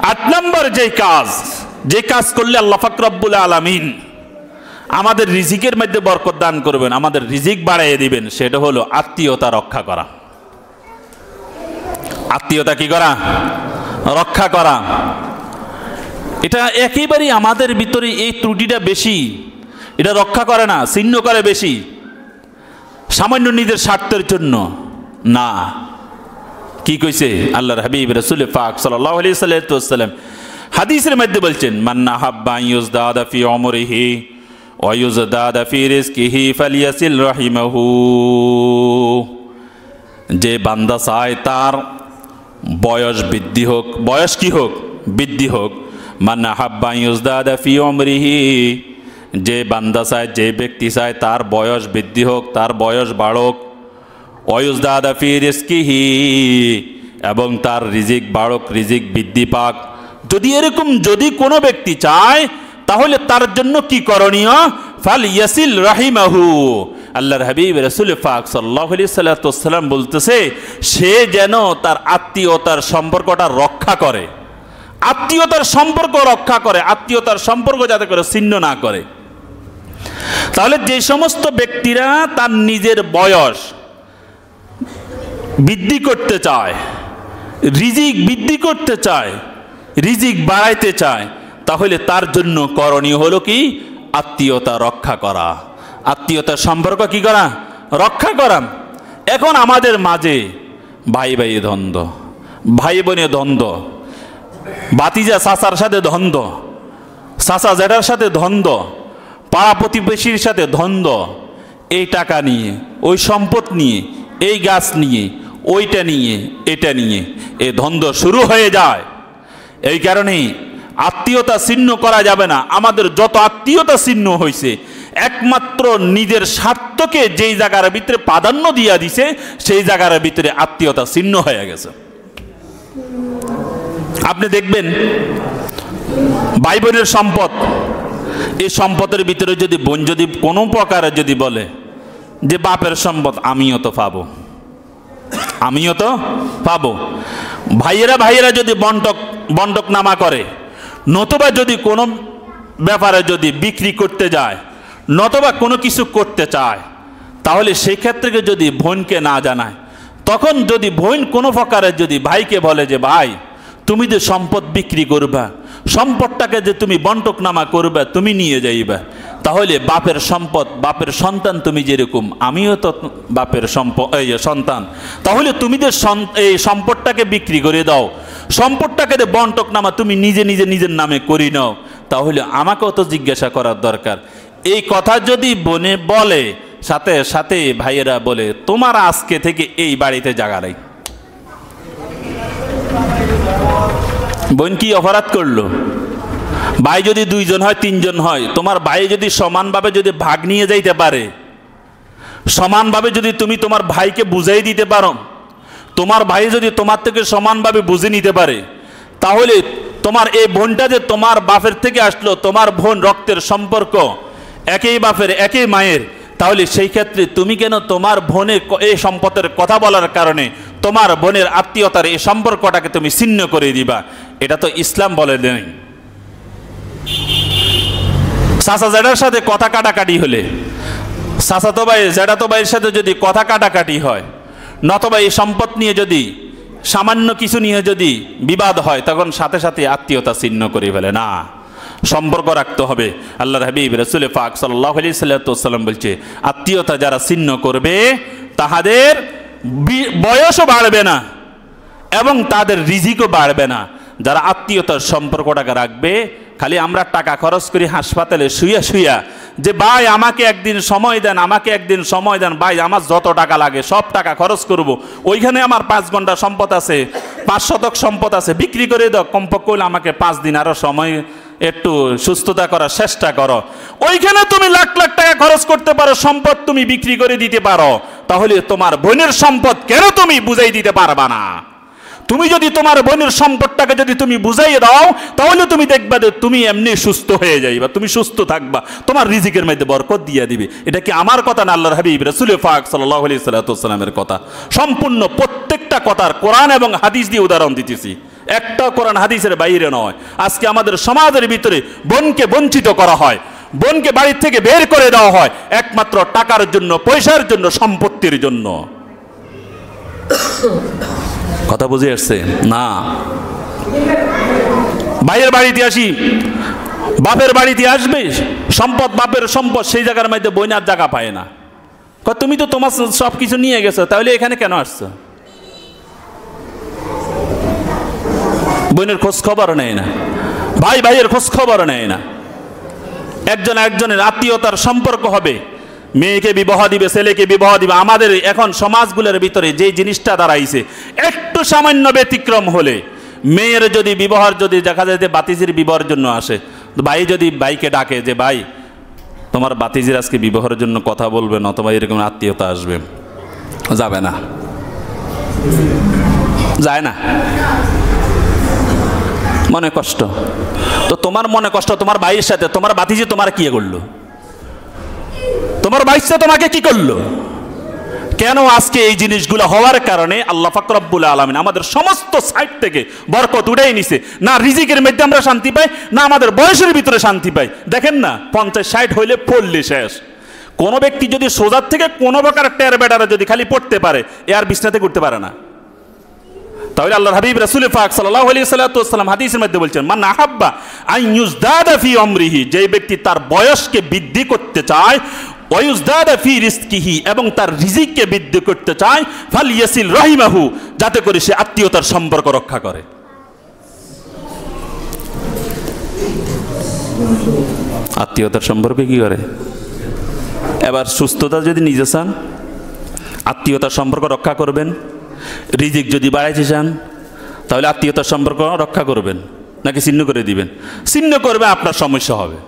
8 নম্বর যে কাজ করলে আল্লাহ পাক রব্বুল আলামিন আমাদের রিজিকের মধ্যে বরকত দান করবেন, আমাদের রিজিক বাড়াইয়ে দিবেন, সেটা হলো আত্মীয়তা রক্ষা করা। আত্মীয়তা কি করা? রক্ষা করা। এটা একেবারেই আমাদের ভিতরে এই ত্রুটিটা বেশি, এটা রক্ষা করে না, ছিন্ন করে বেশি, সামান্য নিজের স্বার্থের জন্য না। কি কইছে আল্লাহর হাবিব রাসূল পাক সাল্লাল্লাহু আলাইহি ওয়াসাল্লাম হাদিসের মধ্যে বলছেন, মান নাহাব্বা ইউজদাদা ফি উমরিহি ওয়া ইউজদাদা ফি রিজকিহি ফালিয়াসিল রাহিমাহু। যে বান্দা চায় তার বয়স বৃদ্ধি হোক, বয়স কি হোক? বৃদ্ধি হোক। মান নাহাব্বা ইউজদাদা ফি উমরিহি, যে বান্দা চায়, যে ব্যক্তি চায় তার বয়স বৃদ্ধি হোক, তার বয়স বাড়ুক। ওয়ায়ুজদাদা ফি রিজকিহি, এবং তার রিজিক বাড়ুক, রিজিক বৃদ্ধি পাক। যদি কোনো ব্যক্তি চায় তাহলে তার জন্য কি করণীয়? ফালিয়াসিল রাহিমাহু। আল্লাহর হাবিব রাসূল পাক সাল্লাল্লাহু আলাইহি ওয়াসাল্লাম বলতেছে, সে যেন তার আত্মীয়তার সম্পর্কটা রক্ষা করে, আত্মীয়তার সম্পর্ক রক্ষা করে, আত্মীয়তার সম্পর্ক যাতে করে ছিন্ন না করে। তাহলে যে সমস্ত ব্যক্তিরা তার নিজের বয়স বৃদ্ধি করতে চায়, রিজিক বৃদ্ধি করতে চায়, রিজিক বাড়াইতে চায়, তাহলে তার জন্য করণীয় হলো কি? আত্মীয়তা রক্ষা করা, আত্মীয়তার সম্পর্ক কি করা? রক্ষা করা। এখন আমাদের মাঝে ভাই ভাই দ্বন্দ্ব, ভাই বোনে দ্বন্দ্ব, ভাতিজা চাচার সাথে দ্বন্দ্ব, চাচা জেঠার সাথে দ্বন্দ্ব, পাড়া প্রতিবেশীর সাথে দ্বন্দ্ব, এই টাকা নিয়ে, ওই সম্পদ নিয়ে, এই গাছ নিয়ে, ওইটা নিয়ে, এটা নিয়ে এই দ্বন্দ্ব শুরু হয়ে যায়। এই কারণেই আত্মীয়তা ছিন্ন করা যাবে না। আমাদের যত আত্মীয়তা ছিন্ন হয়েছে, একমাত্র নিজের স্বার্থকে যেই জায়গার ভিতরে প্রাধান্য দিয়া দিছে, সেই জায়গার ভিতরে আত্মীয়তা ছিন্ন হয়ে গেছে। আপনি দেখবেন ভাই বোনের সম্পদ, এই সম্পদের ভিতরে যদি বোন যদি কোনো প্রকারে যদি বলে যে বাপের সম্পদ আমিও তো পাবো, আমিও তো পাবো, ভাইয়েরা যদি বন্টক নামা করে, নতুবা যদি কোনো ব্যাপারে যদি বিক্রি করতে যায়, নতুবা কোনো কিছু করতে চায়, তাহলে সেই ক্ষেত্রে যদি বোনকে না জানায়, তখন যদি বোন কোনো প্রকারে যদি ভাইকে বলে যে ভাই তুমি যে সম্পদ বিক্রি করবা, সম্পদটাকে যে তুমি বন্টক নামা করবে, তুমি নিয়ে যাইবা, তাহলে বাপের সম্পদ, বাপের সন্তান তুমি যেরকম, আমিও তো বাপের সন্তান, তাহলে তুমি যে এই সম্পদটাকে বিক্রি করে দাও, সম্পদটাকে যে বন্টক নামা তুমি নিজের নামে করি নাও, তাহলে আমাকেও তো জিজ্ঞাসা করার দরকার। এই কথা যদি বোনে বলে, সাথে সাথে ভাইয়েরা বলে তোমার আজকে থেকে এই বাড়িতে জায়গা নেই। বোন কি অপরাধ করলো? ভাই যদি 2 জন হয়, 3 জন হয়, তোমার ভাই যদি সমানভাবে যদি ভাগ নিয়ে যাইতে পারে, সমানভাবে যদি তুমি তোমার ভাইকে বুঝাই দিতে পারো, তোমার ভাই যদি তোমার থেকে সমানভাবে বুঝে নিতে পারে, তাহলে তোমার এই বোনটা যে তোমার বাপের থেকে আসলো, তোমার বোন রক্তের সম্পর্ক, একই বাপের একই মায়ের, তাহলে সেই ক্ষেত্রে তুমি কেন তোমার বোনের এই সম্পদের কথা বলার কারণে তোমার বোনের আত্মীয়তার এই সম্পর্কটাকে তুমি ছিন্ন করে দিবা? এটা তো ইসলাম বলে নেই। চাচা জেঠার সাথে কথা কাটাকাটি হলে, চাচাতো ভাই জেঠাতো ভাইয়ের সাথে যদি কথা কাটাকাটি হয়, নতবা এই সম্পদ নিয়ে যদি সামান্য কিছু নিয়ে যদি বিবাদ হয়, তখন সাথে সাথে আত্মীয়তা ছিন্ন করে ফেলে না, সম্পর্ক রাখতে হবে। আল্লাহর হাবিব রাসূল পাক সাল্লাল্লাহু আলাইহি ওয়াসাল্লাম বলছে, আত্মীয়তা যারা ছিন্ন করবে তাহাদের বয়সও বাড়বে না এবং তাদের রিজিকও বাড়বে না। যারা আত্মীয়তার সম্পর্কটাকে রাখবে, খালি আমরা টাকা খরচ করি হাসপাতালে শুইয়া শুইয়া যে ভাই আমাকে একদিন সময় দেন, আমাকে একদিন সময় দেন, ভাই আমার যত টাকা লাগে সব টাকা খরচ করব, ওইখানে আমার 5 ঘন্টা সম্পদ আছে, 5 শতক সম্পদ আছে, বিক্রি করে দাও, কমপক্ষে হলে আমাকে 5 দিন আরো সময় একটু সুস্থতা করার চেষ্টা করো। ওইখানে তুমি লাখ লাখ টাকা খরচ করতে পারো, সম্পদ তুমি বিক্রি করে দিতে পারো, তাহলে তোমার বোনের সম্পদ কেন তুমি বুঝাই দিতে পারবা না? তুমি যদি তোমার বোনের সম্পদটাকে যদি তুমি বুঝাইয়ে দাও, তাহলে তুমি দেখবা যে তুমি এমনি সুস্থ হয়ে যাইবা, তুমি সুস্থ থাকবা, তোমার রিজিকের মধ্যে বরকত দিয়ে দিবে। এটা কি আমার কথা না, আল্লাহর হাবিব রাসূল পাক সাল্লাল্লাহু আলাইহি ওয়াসাল্লামের কথা। সম্পূর্ণ প্রত্যেকটা কথার কোরআন এবং হাদিস দিয়ে উদাহরণ দিতেছি। একটা কোরআন হাদিসের বাইরে নয়। আজকে আমাদের সমাজের ভিতরে বোনকে বঞ্চিত করা হয়, বোনকে বাড়ির থেকে বের করে দেওয়া হয় একমাত্র টাকার জন্য, পয়সার জন্য, সম্পত্তির জন্য। কথা বুঝে আসছে না? ভাইয়ের বাড়িতে আসি, বাপের বাড়িতে আসবে, সম্পদ বাপের সম্পদ, সেই জায়গার মধ্যে বোন আর জায়গা পায় না। তুমি তো তোমার সব কিছু নিয়ে গেছো, তাহলে এখানে কেন আসছো? বোনের খোঁজ খবর নেয় না, ভাই ভাইয়ের খোঁজ খবর নেয় না। একজন একজনের আত্মীয়তার সম্পর্ক হবে, মেয়েকে বিবাহ দিবে, ছেলেকে বিবাহ দিবে। আমাদের এখন সমাজগুলোর ভিতরে যে জিনিসটা দাঁড়াইছে, একটু সামান্য ব্যতিক্রম হলে মেয়ের যদি বিবাহের যদি দেখা যায় যে বাতিজির বিবাহের জন্য আসে, ভাই যদি ভাইকে ডাকে যে ভাই তোমার বাতিজির আজকে বিবাহের জন্য কথা বলবেন, অথবা এরকম আত্মীয়তা আসবে, যাবে না, যায় না, মনে কষ্ট। তো তোমার মনে কষ্ট তোমার ভাইয়ের সাথে, তোমার বাতিজি তোমার কি করলো? তোমার ভাইসা তোমাকে কি করলো? কেন আজকে এই জিনিসগুলো হওয়ার কারণে আল্লাহ পাক রব্বুল আলামিন আমাদের সমস্ত সাইড থেকে বরকত উঠাই নিছে। না রিজিকের মধ্যে আমরা শান্তি পাই, না আমাদের বয়সের ভিতরে শান্তি পাই। দেখেন না, 50-60 হইলে পড়লে শেষ। কোনো ব্যক্তি যদি সোজার থেকে কোনো প্রকার টের বেটারে যদি খালি পড়তে পারে, এ আর বিছনাতে করতে পারে না। তাহলে আল্লাহর হাবিব রাসূল পাক সাল্লাল্লাহু আলাইহি ওয়াসাল্লাম হাদিসের মধ্যে বলছেন, মান আহাব্বা আন ইউজদাদা ফি আমরিহি, যে ব্যক্তি তার বয়সকে বৃদ্ধি করতে চায়, ওয়ায়ুজদাদা ফি রিজকিহি, এবং তার রিজিককে বৃদ্ধি করতে চায়, ফালইয়াসিল রাহিমাহু, যাতে করে সে আত্মীয়তার সম্পর্ক রক্ষা করে। আত্মীয়তার সম্পর্ক কি করে? এবার সুস্থতা যদি নিজে চান, আত্মীয়তার সম্পর্ক রক্ষা করবেন। রিজিক যদি বাড়াইতে চান, তাহলে আত্মীয়তার সম্পর্ক রক্ষা করবেন, নাকি ছিন্ন করে দিবেন? ছিন্ন করবে, আপনার সমস্যা হবে।